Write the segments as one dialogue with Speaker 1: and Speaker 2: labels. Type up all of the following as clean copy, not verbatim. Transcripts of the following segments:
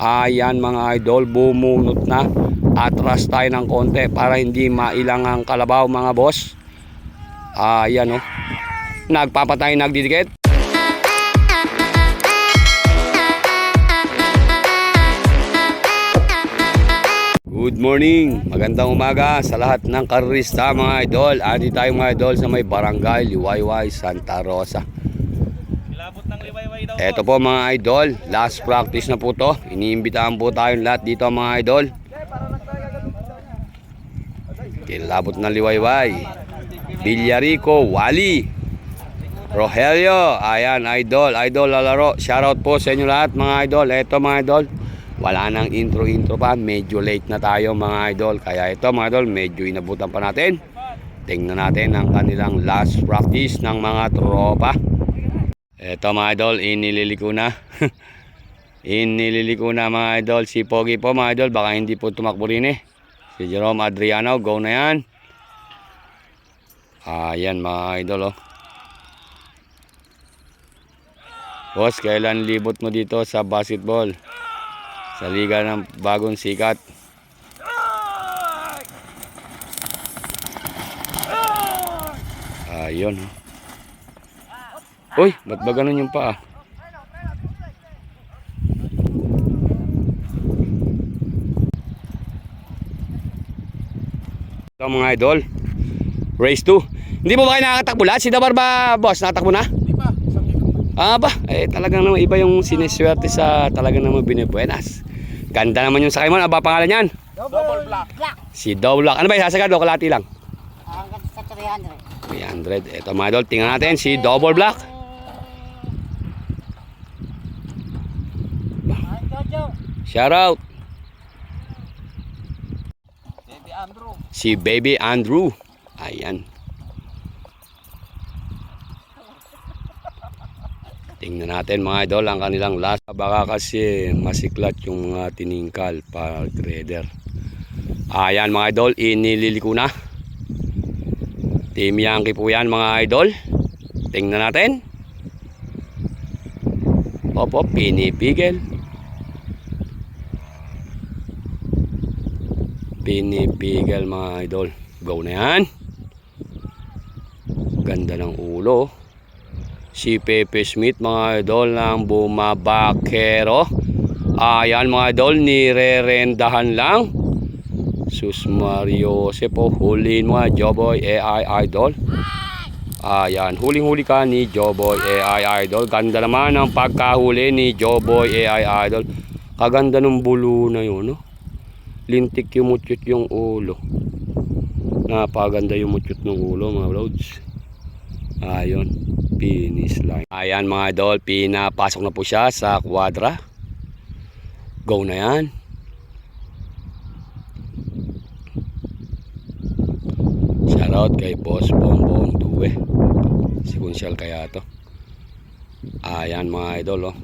Speaker 1: Ayan mga idol, bumunot na. Atras tayo ng konti para hindi mailang ang kalabaw mga boss. Ayan oh. Nagpapatay, nagdidikit. Good morning, magandang umaga sa lahat ng karista mga idol. Andi tayo mga idol sa may barangay Liwayway, Santa Rosa. Ito po mga idol, last practice na po to. Iniimbitahan po tayong lahat dito mga idol. Kilabot na Liwayway, Villarico, Wally, Rogelio. Ayan idol, lalaro. Shoutout po sa inyo lahat mga idol. Ito mga idol, wala nang intro pa, medyo late na tayo mga idol. Kaya ito mga idol, medyo inabutan pa natin. Tingnan natin ang kanilang last practice ng mga tropa. Ito mga idol, inililiko na. Inililiko na mga idol. Si Pogi po mga idol, baka hindi po tumakbo rin eh. Si Jerome Adriano, go na yan. Ayan mga idol oh. Boss, kailan libot mo dito sa basketball? Sa liga ng bagong sikat. Ayun oh. Uy, ba't ba ganun yung paa? Ito mga idol, race 2. Hindi mo ba kayo nakakatakbo lahat? Si Dabar ba boss, nakatakbo na?
Speaker 2: Hindi pa,
Speaker 1: Ba, talagang naman iba yung siniswerte sa talagang naman binibuenas. Ganda naman yung sakay mo, ba pangalan yan?
Speaker 2: Double black.
Speaker 1: Si Double Black. Ano ba isasagad o kalati lang?
Speaker 2: Hanggang sa 300.
Speaker 1: 300. Ito mga idol, tingnan natin si Double Black. Shout out.
Speaker 2: Baby Andrew.
Speaker 1: Si Baby Andrew. Ayan. Tingnan natin mga idol ang kanilang last. Baka kasi masiklat yung mga tiningkal para grader. Ayan mga idol, inililiko na. Team Yankee po yan mga idol. Tingnan natin. Opo, pinipigil. Pinipigil mga idol. Go na yan. Ganda ng ulo. Si Pepe Smith mga idol ng bumabakero. Ayan mga idol, nirerendahan lang. Sus Mario Sepo, huliin mo Joboy AI Idol. Ayan, huling-huli ka ni Joboy AI Idol. Ganda naman ang pagkahuli ni Joboy AI Idol. Kaganda ng bulo na yun, no? Lintik yung mutyot yung ulo. Napaganda yung mutyot ng ulo mga loads. Ayun, finish line. Ayan mga idol, pinapasok na po siya sa kwadra. Go na yan. Shoutout kay Boss Bongbong Duwe. Sequential kaya to. Ayan mga idol oh.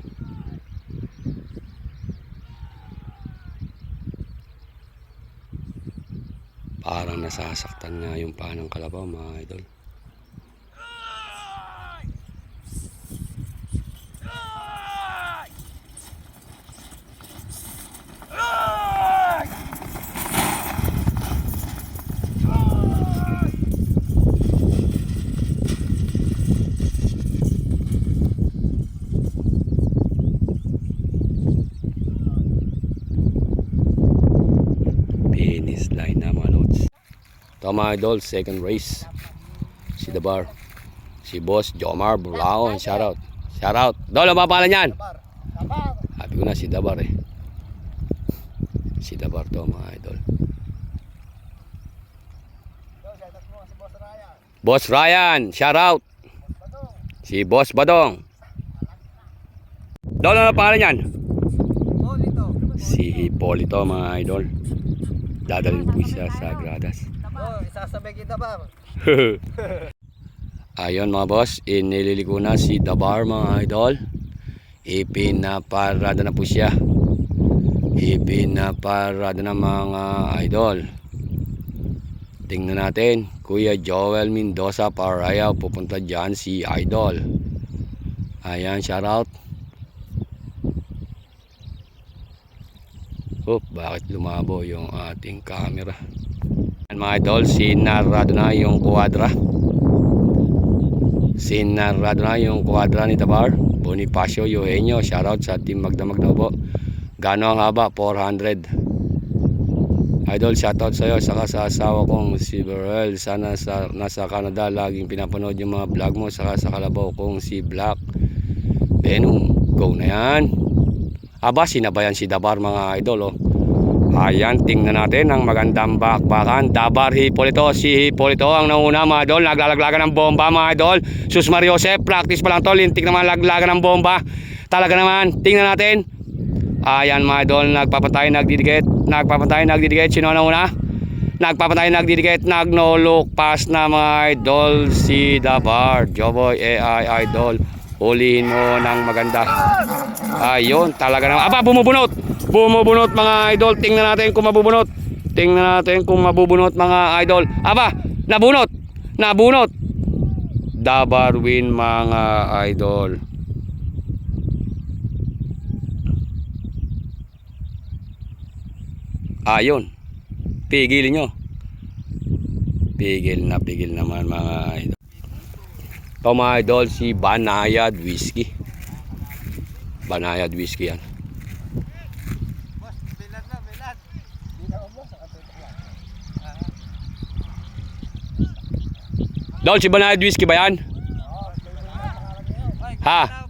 Speaker 1: Parang nasasaktan nga yung paa ng kalabaw mga idol. Finish line na mga loads. Ito mga idol, second race. Si Dabar. Si Boss Jomar Bulaon. Shoutout. Shoutout. Dol, ang papalan yan? Sabi ko na si Dabar eh. Si Dabar to mga idol. Boss Ryan. Shoutout. Si Boss Badong. Dol, ang papalan yan? Si Hipolito mga idol. Dadalhin po siya sa gradas.
Speaker 2: Isasabay kita ba?
Speaker 1: Ayun mga boss, inililiko na si Dabar mga idol. Ipinaparada na po siya. Ipinaparada na mga idol. Tingnan natin, Kuya Joel Mendoza Parayaw, pupunta dyan si idol. Ayan, shoutout. Bakit lumabo yung ating camera? Yan mga idol, sinarado na yung quadra. Sinarado na yung quadra ni Dabar. Bonifacio Eugenio, shoutout sa team Magdamag daw po. Gano ang haba? 400. Idol, shoutout sa iyo, saka sa asawa kong si Berel. Sana nasa Canada laging pinapanood yung mga vlog mo. Saka sa kalabaw kong si Black Venom. Go na yan. Sinabayan si Dabar mga idol. Ayan, tingnan natin ang magandang bakbakan. Dabar, Hipolito. Si Hipolito ang nauna mga idol. Naglalaglagan ng bomba mga idol. Sus Mario Joseph, practice pa lang to. Lintik naman laglagan ng bomba. Talaga naman, tingnan natin. Ayan mga idol, nagpapatay, nagdidikit. Sino na una? Nagpapatay, nagdidikit. Nag-no-look pass na mga idol si Dabar. Joboy AI idol. Ulihin mo ng maganda. Ayun, talaga naman. Bumubunot. Bumubunot mga idol. Tingnan natin kung mabubunot mga idol. Nabunot. Dabar win mga idol. Ayun, pigil nyo. Pigil naman mga idol. Ito mga idol, si Banayad Whiskey. Banayad Whiskey yan. Idol, si Banayad Whiskey ba yan? Ha?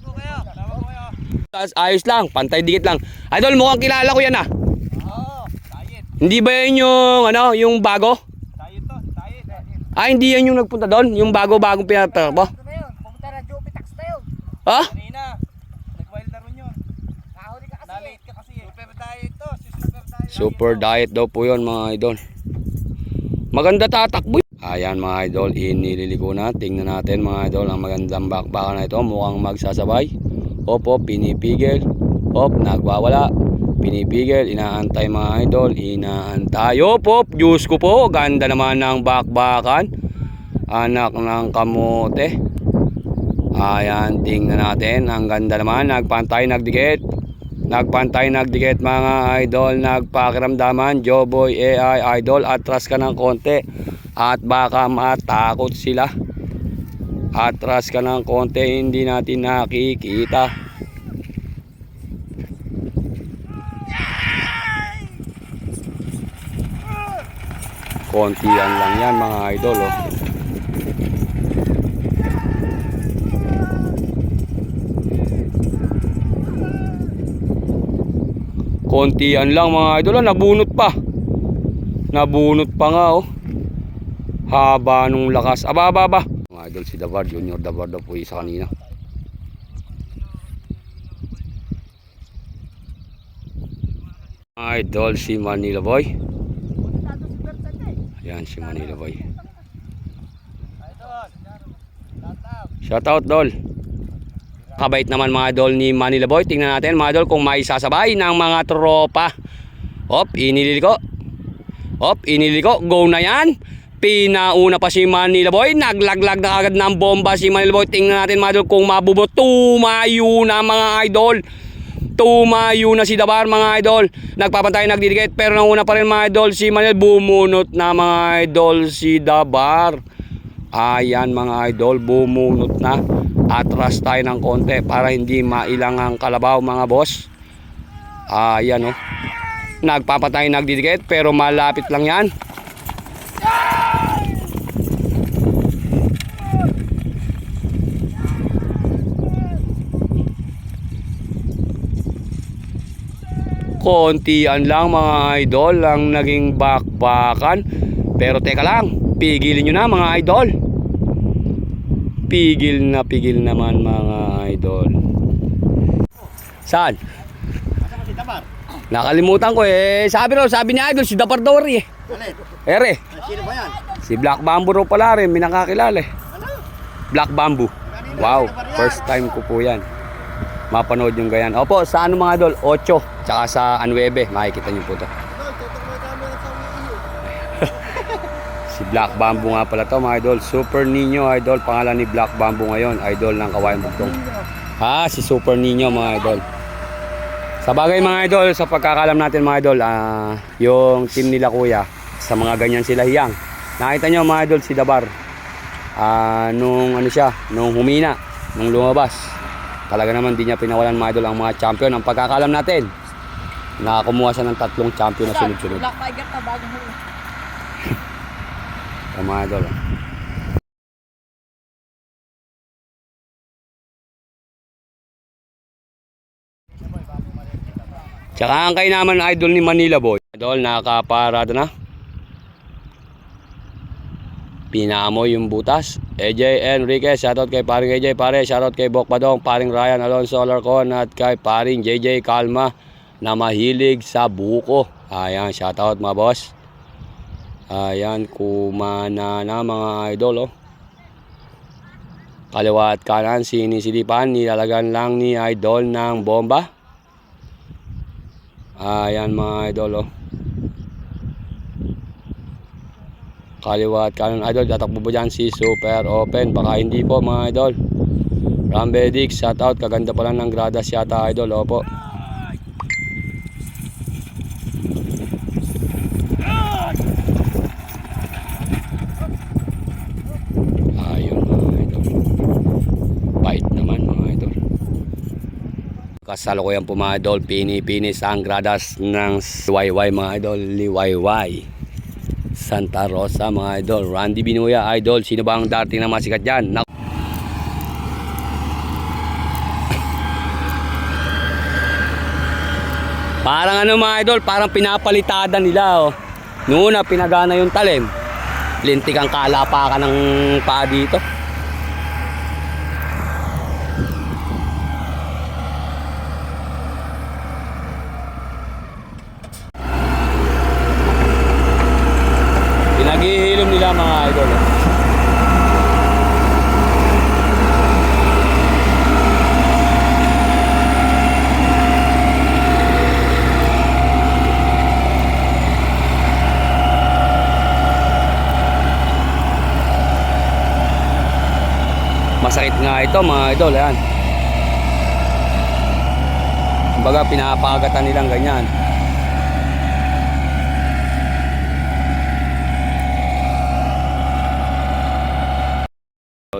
Speaker 1: Ayos lang, pantay dikit lang. Idol, mukhang kilala ko yan ah. Hindi ba yan yung bago? Hindi yan yung nagpunta doon? Yung bagong pinatakbo?
Speaker 2: Pumunta na Jupitax na yun.
Speaker 1: Ha?
Speaker 2: Kanina, nag-wild na ron yun. Nahuli ka kasi. Nalate ka kasi. Super diet to.
Speaker 1: Super diet daw po yun mga idol. Maganda tatakbo. Ayan mga idol, inililiko na. Tingnan natin mga idol ang magandang bakbakan na ito. Mukhang magsasabay. Pinipigil. Nagwawala. Pinipigil, inaantay mga idol, inaantay. Diyos ko po, ganda naman ng bakbakan. Anak ng kamote. Ayan, tingnan natin, ang ganda naman, nagpantay, nagdikit mga idol, nagpakiramdaman. Joboy AI idol, atras ka ng konti at baka matakot sila. Atras ka ng konti, hindi natin nakikita. Kontian lang yan mga idol. Kontian lang mga idol. Nabunot pa nga haba nung lakas. Mga idol, si Dabar, Junior Dabar daw po isa kanina. Mga idol, si Manila Boy. Yan si Manila Boy. Shoutout Dol. Kabait naman mga idol ni Manila Boy. Tingnan natin mga idol kung maisasabay ng mga tropa. Iniliko. Go na yan. Pinauna pa si Manila Boy. Naglaglag na agad ng bomba si Manila Boy. Tingnan natin mga idol kung mabubot. Tumayo na mga idol. Tumayo na si Dabar mga idol. Nagpapantay, nagdidikit. Pero nauna pa rin mga idol si Manila. Bumunot na mga idol si Dabar. Ayan mga idol, bumunot na. Atras tayo ng konti para hindi mailang ang kalabaw mga boss. Ayan Nagpapantay, nagdidikit. Pero malapit lang yan. Kontian lang mga idol ang naging bakbakan. Pero teka lang, pigilin nyo na mga idol. Pigil naman mga idol. Saan? Nakalimutan ko sabi ni idol si Dabar Dory Ere.
Speaker 2: Sino ba yan?
Speaker 1: Si Black Bamboo raw pala rin, may nakakilala Black Bamboo. Wow, first time ko po yan mapanood yung ganyan. Sa mga idol, 8 tsaka sa 9, makikita nyo po to. Si Black Bamboo nga pala to mga idol. Super Nino idol, pangalan ni Black Bamboo ngayon. Idol ng Kawayan Bugtong. Si Super Nino mga idol. Sa bagay mga idol, sa pagkakalam natin mga idol, yung team nila kuya, sa mga ganyan sila hiyang. Nakita nyo mga idol si Dabar, nung ano siya, nung humina, nung lumabas. Talaga naman di niya pinawalan mga idol ang mga champion. Ang pagkakalam natin, nakakumuha siya ng 3 champion na sunod-sunod.
Speaker 2: Black Tiger na bagong huli.
Speaker 1: Mga idol. Tsaka ang kainaman ng idol ni Manila Boy. Idol, nakaparada na. Pinamoy yung butas. AJ Enriquez, shoutout kay paring AJ pare. Shoutout kay Bok Badong, paring Ryan Alonso Alarcon at kay paring JJ Calma na mahilig sa buko. Ayan, shoutout mga boss. Ayan, kumana na mga idol oh. Kaliwa at kanan, sinisilipan, nilalagan lang ni idol ng bomba. Ayan mga idol oh. Kaliwa at kanan idol, tatakbo po dyan si Super Open. Baka hindi po mga idol. Rambedic, shoutout, kaganda pa lang ng gradas yata idol. Opo. Ayun mga idol. Bite naman mga idol. Kasalukuyan po mga idol, pinipinis ang gradas ng YY mga idol, Liwayway Santa Rosa mga idol. Randy Binuya idol, sino ba ang dating na masikat dyan? Parang ano mga idol, parang pinapalitada nila oh. Noon na pinagana yung talim, lintik ang kalapakan ng paa dito. Naghihilom nila mga idol. Masakit nga ito mga idol. Ayan. Kumbaga pinapagatan nilang ganyan.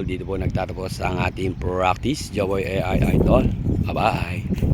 Speaker 1: Dito po nagtatapos ang ating practice. Joboy AI Idol. Bye bye.